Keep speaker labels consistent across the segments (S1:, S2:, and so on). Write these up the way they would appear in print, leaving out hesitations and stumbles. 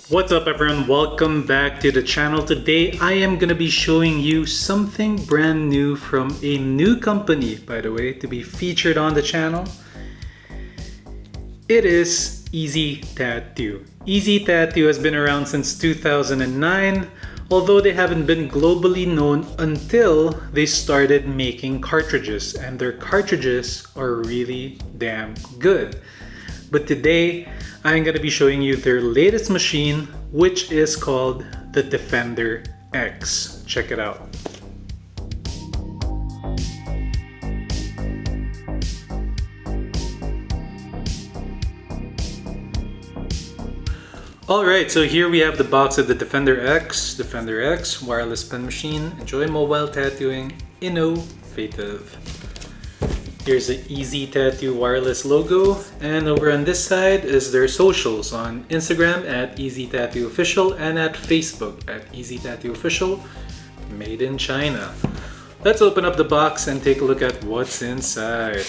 S1: What's up everyone, welcome back to the channel. Today I am going to be showing you something brand new from a new company, by the way, to be featured on the channel. It is Easy Tattoo. Easy Tattoo has been around since 2009, although they haven't been globally known until they started making cartridges, and their cartridges are really damn good. But today I'm going to be showing you their latest machine, which is called the Defender X. Check it out. Alright, so here we have the box of the Defender X wireless pen machine. Enjoy mobile tattooing, innovative. Here's the Easy Tattoo wireless logo, and over on this side is their socials on Instagram at Easy Tattoo Official and at Facebook at Easy Tattoo Official, made in China. Let's open up the box and take a look at what's inside.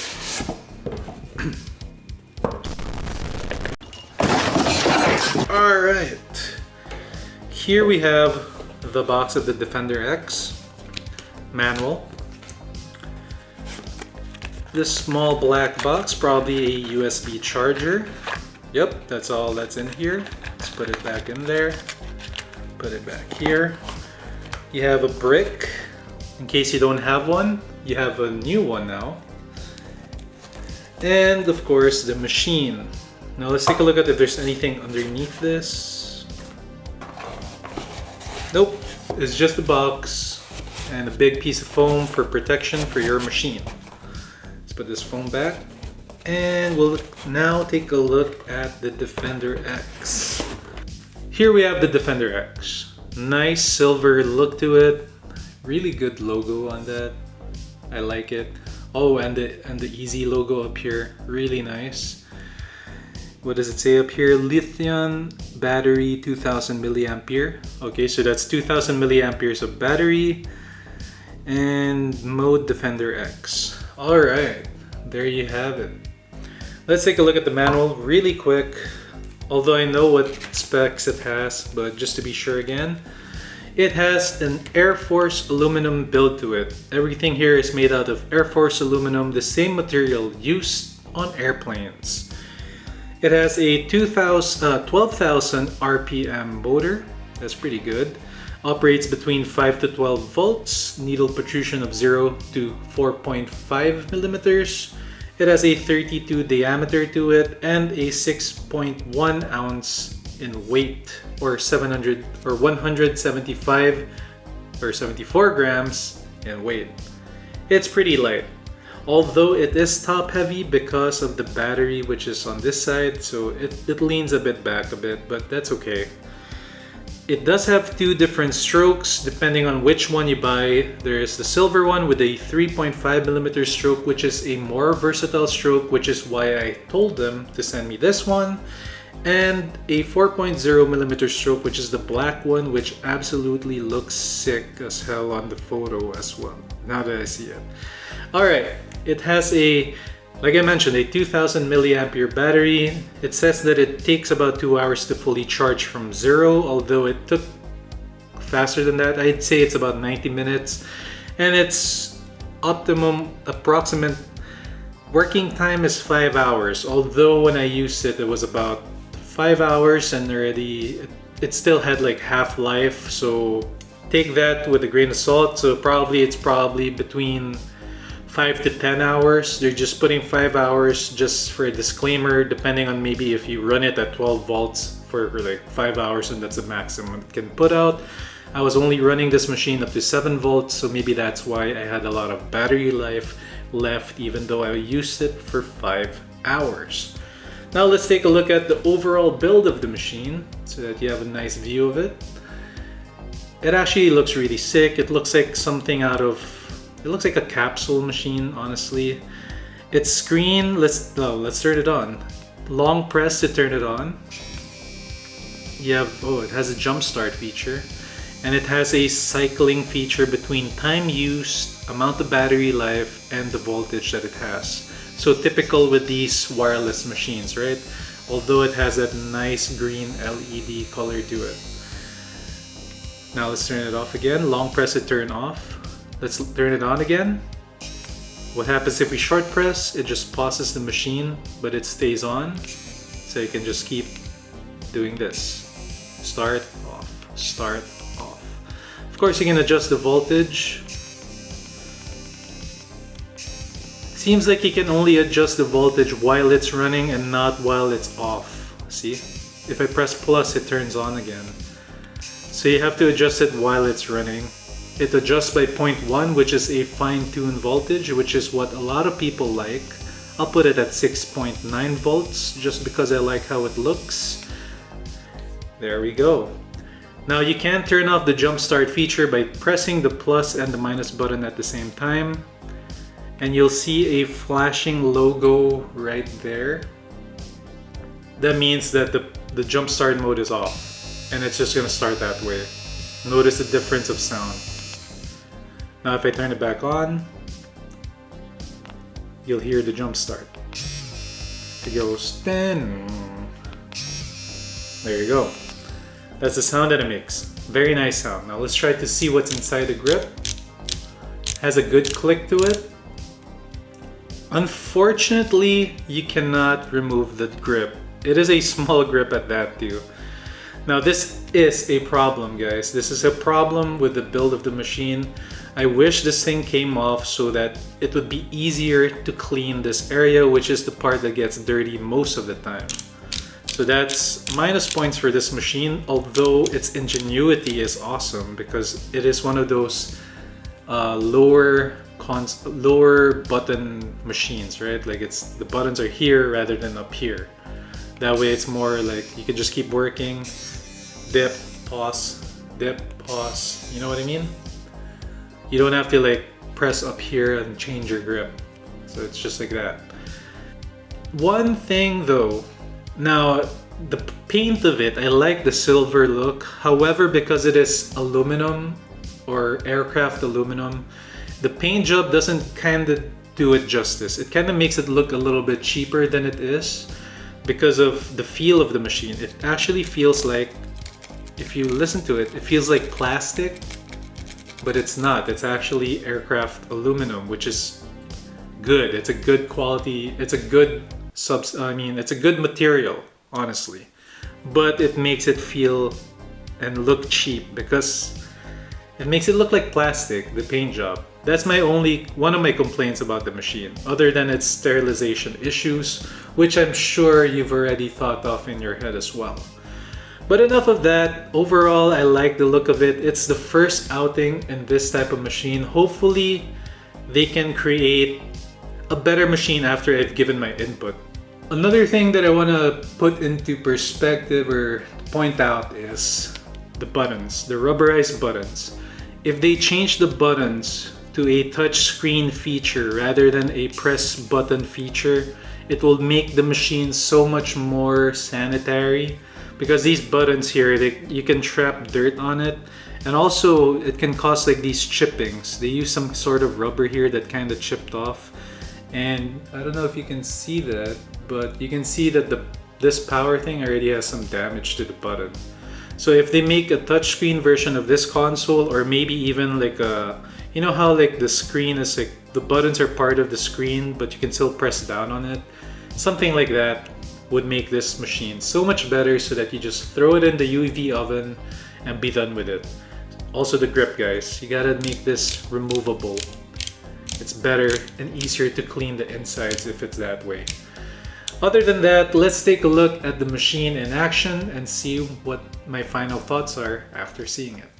S1: Alright, here we have the box of the Defender X, manual. This small black box, probably a USB charger. Yep, that's all that's in here. Let's put it back in there. Put it back here. You have a brick. In case you don't have one, you have a new one now. And of course, the machine. Now let's take a look at if there's anything underneath this. Nope, it's just a box and a big piece of foam for protection for your machine. Put this phone back, and we'll now take a look at the Defender X. Here we have the Defender X. Nice silver look to it. Really good logo on that. I like it. Oh, and the Easy logo up here. Really nice. What does it say up here? Lithium battery, 2000 milliampere. Okay, so that's 2000 milliamperes of battery. And mode Defender X. Alright, there you have it. Let's take a look at the manual really quick. Although I know what specs it has, but just to be sure again. It has an Air Force aluminum build to it. Everything here is made out of Air Force aluminum, the same material used on airplanes. It has a 12,000 RPM motor. That's pretty good. Operates between 5 to 12 volts, needle protrusion of 0 to 4.5 millimeters. It has a 32 diameter to it and a 6.1 ounce in weight, or 175 or 74 grams in weight. It's pretty light, although it is top heavy because of the battery, which is on this side, so it leans a bit back a bit, but that's okay. It does have two different strokes depending on which one you buy. There's the silver one with a 3.5mm stroke, which is a more versatile stroke, which is why I told them to send me this one, and a 4.0mm stroke, which is the black one, which absolutely looks sick as hell on the photo as well, now that I see it. Alright, it has like I mentioned, a 2000 milliampere battery. It says that it takes about 2 hours to fully charge from zero, although it took faster than that. I'd say it's about 90 minutes. And its approximate working time is 5 hours. Although when I used it, it was about 5 hours, and already it still had like half-life. So take that with a grain of salt. So it's probably between 5 to 10 hours. They're just putting 5 hours just for a disclaimer, depending on maybe if you run it at 12 volts for like 5 hours, and that's the maximum it can put out. I was only running this machine up to 7 volts, so maybe that's why I had a lot of battery life left, even though I used it for 5 hours. Now let's take a look at the overall build of the machine so that you have a nice view of it. It actually looks really sick. It looks like something out of It looks like a capsule machine, honestly. Its screen, let's turn it on. Long press to turn it on. It has a jump start feature. And it has a cycling feature between time used, amount of battery life, and the voltage that it has. So typical with these wireless machines, right? although it has that nice green LED color to it. Now let's turn it off again. Long press to turn off. Let's turn it on again. What happens if we short press? It just pauses the machine, but it stays on. So you can just keep doing this. Start, off, start, off. Of course, you can adjust the voltage. Seems like you can only adjust the voltage while it's running and not while it's off. See? If I press plus, it turns on again. So you have to adjust it while it's running. It adjusts by 0.1, which is a fine-tuned voltage, which is what a lot of people like. I'll put it at 6.9 volts just because I like how it looks. There we go. Now you can turn off the jump start feature by pressing the plus and the minus button at the same time. And you'll see a flashing logo right there. That means that the jump start mode is off. And it's just gonna start that way. Notice the difference of sound. Now if I turn it back on, you'll hear the jump start. It goes 10. There you go. That's the sound that it makes. Very nice sound. Now let's try to see what's inside the grip. Has a good click to it. Unfortunately, you cannot remove the grip. It is a small grip at that too. Now this is a problem, guys. This is a problem with the build of the machine. I wish this thing came off so that it would be easier to clean this area, which is the part that gets dirty most of the time. So that's minus points for this machine, although its ingenuity is awesome because it is one of those lower button machines, right? Like the buttons are here rather than up here. That way it's more like you can just keep working, dip, pause, you know what I mean? You don't have to like press up here and change your grip. So it's just like that. One thing though, now the paint of it, I like the silver look. However, because it is aluminum or aircraft aluminum, the paint job doesn't kind of do it justice. It kind of makes it look a little bit cheaper than it is because of the feel of the machine. It actually feels like, if you listen to it, it feels like plastic, but it's not. It's actually aircraft aluminum, which is good. It's a good quality. It's a good it's a good material, honestly. But it makes it feel and look cheap because it makes it look like plastic, the paint job. That's one of my complaints about the machine, other than its sterilization issues, which I'm sure you've already thought of in your head as well. But enough of that. Overall, I like the look of it. It's the first outing in this type of machine. Hopefully, they can create a better machine after I've given my input. Another thing that I want to put into perspective or point out is the buttons, the rubberized buttons. If they change the buttons to a touchscreen feature rather than a press button feature, it will make the machine so much more sanitary. Because these buttons here, you can trap dirt on it, and also it can cause like these chippings. They use some sort of rubber here that kind of chipped off, and I don't know if you can see that, but you can see that this power thing already has some damage to the button. So if they make a touchscreen version of this console, or maybe even like you know how like the screen is like the buttons are part of the screen, but you can still press down on it, something like that would make this machine so much better, so that you just throw it in the UV oven and be done with it. Also the grip, guys, you gotta make this removable. It's better and easier to clean the insides if it's that way. Other than that, let's take a look at the machine in action and see what my final thoughts are after seeing it.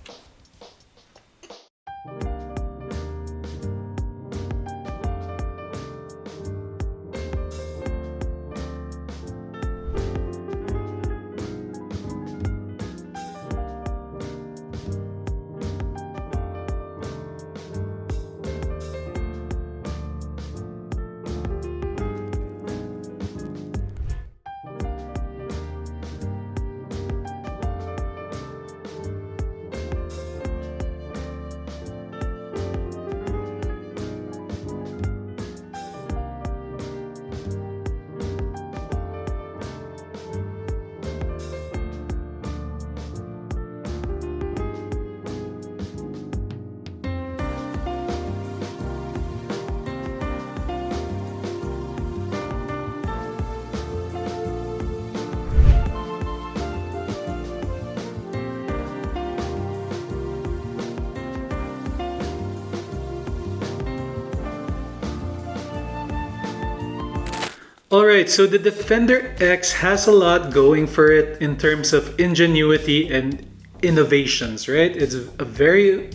S1: Alright, so the Defender X has a lot going for it in terms of ingenuity and innovations, right? It's a very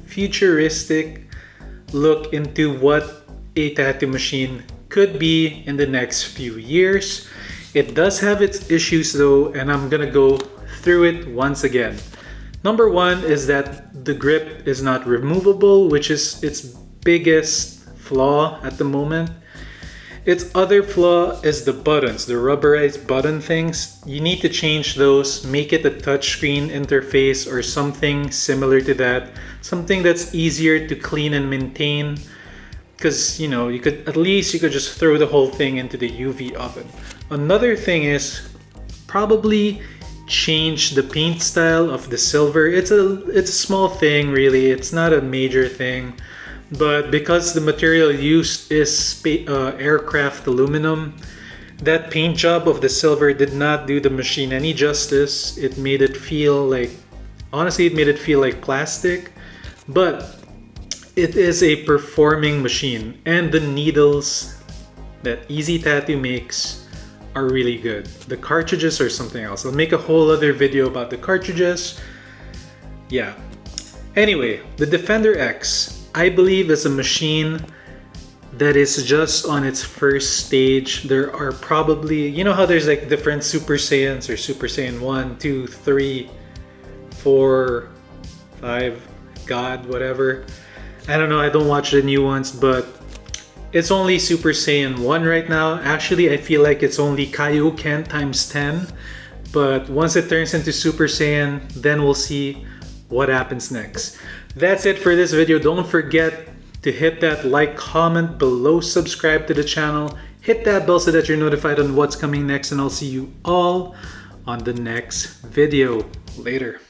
S1: futuristic look into what a tattoo machine could be in the next few years. It does have its issues though, and I'm gonna go through it once again. Number one is that the grip is not removable, which is its biggest flaw at the moment. Its other flaw is the buttons, the rubberized button things. You need to change those, make it a touchscreen interface or something similar to that. Something that's easier to clean and maintain. Because, you know, you could just throw the whole thing into the UV oven. Another thing is probably change the paint style of the silver. It's a small thing really. It's not a major thing. But because the material used is aircraft aluminum, that paint job of the silver did not do the machine any justice. It made it feel like, honestly, it made it feel like plastic. But it is a performing machine, and the needles that Easy Tattoo makes are really good. The cartridges are something else. I'll make a whole other video about the cartridges. Yeah. Anyway, the Defender X, I believe, is a machine that is just on its first stage. There are probably, you know how there's like different Super Saiyans or Super Saiyan 1, 2, 3, 4, 5, God, whatever. I don't know, I don't watch the new ones, but it's only Super Saiyan 1 right now. Actually, I feel like it's only Kaioken times 10. But once it turns into Super Saiyan, then we'll see what happens next. That's it for this video. Don't forget to hit that like, comment below, subscribe to the channel, hit that bell so that you're notified on what's coming next, and I'll see you all on the next video. Later.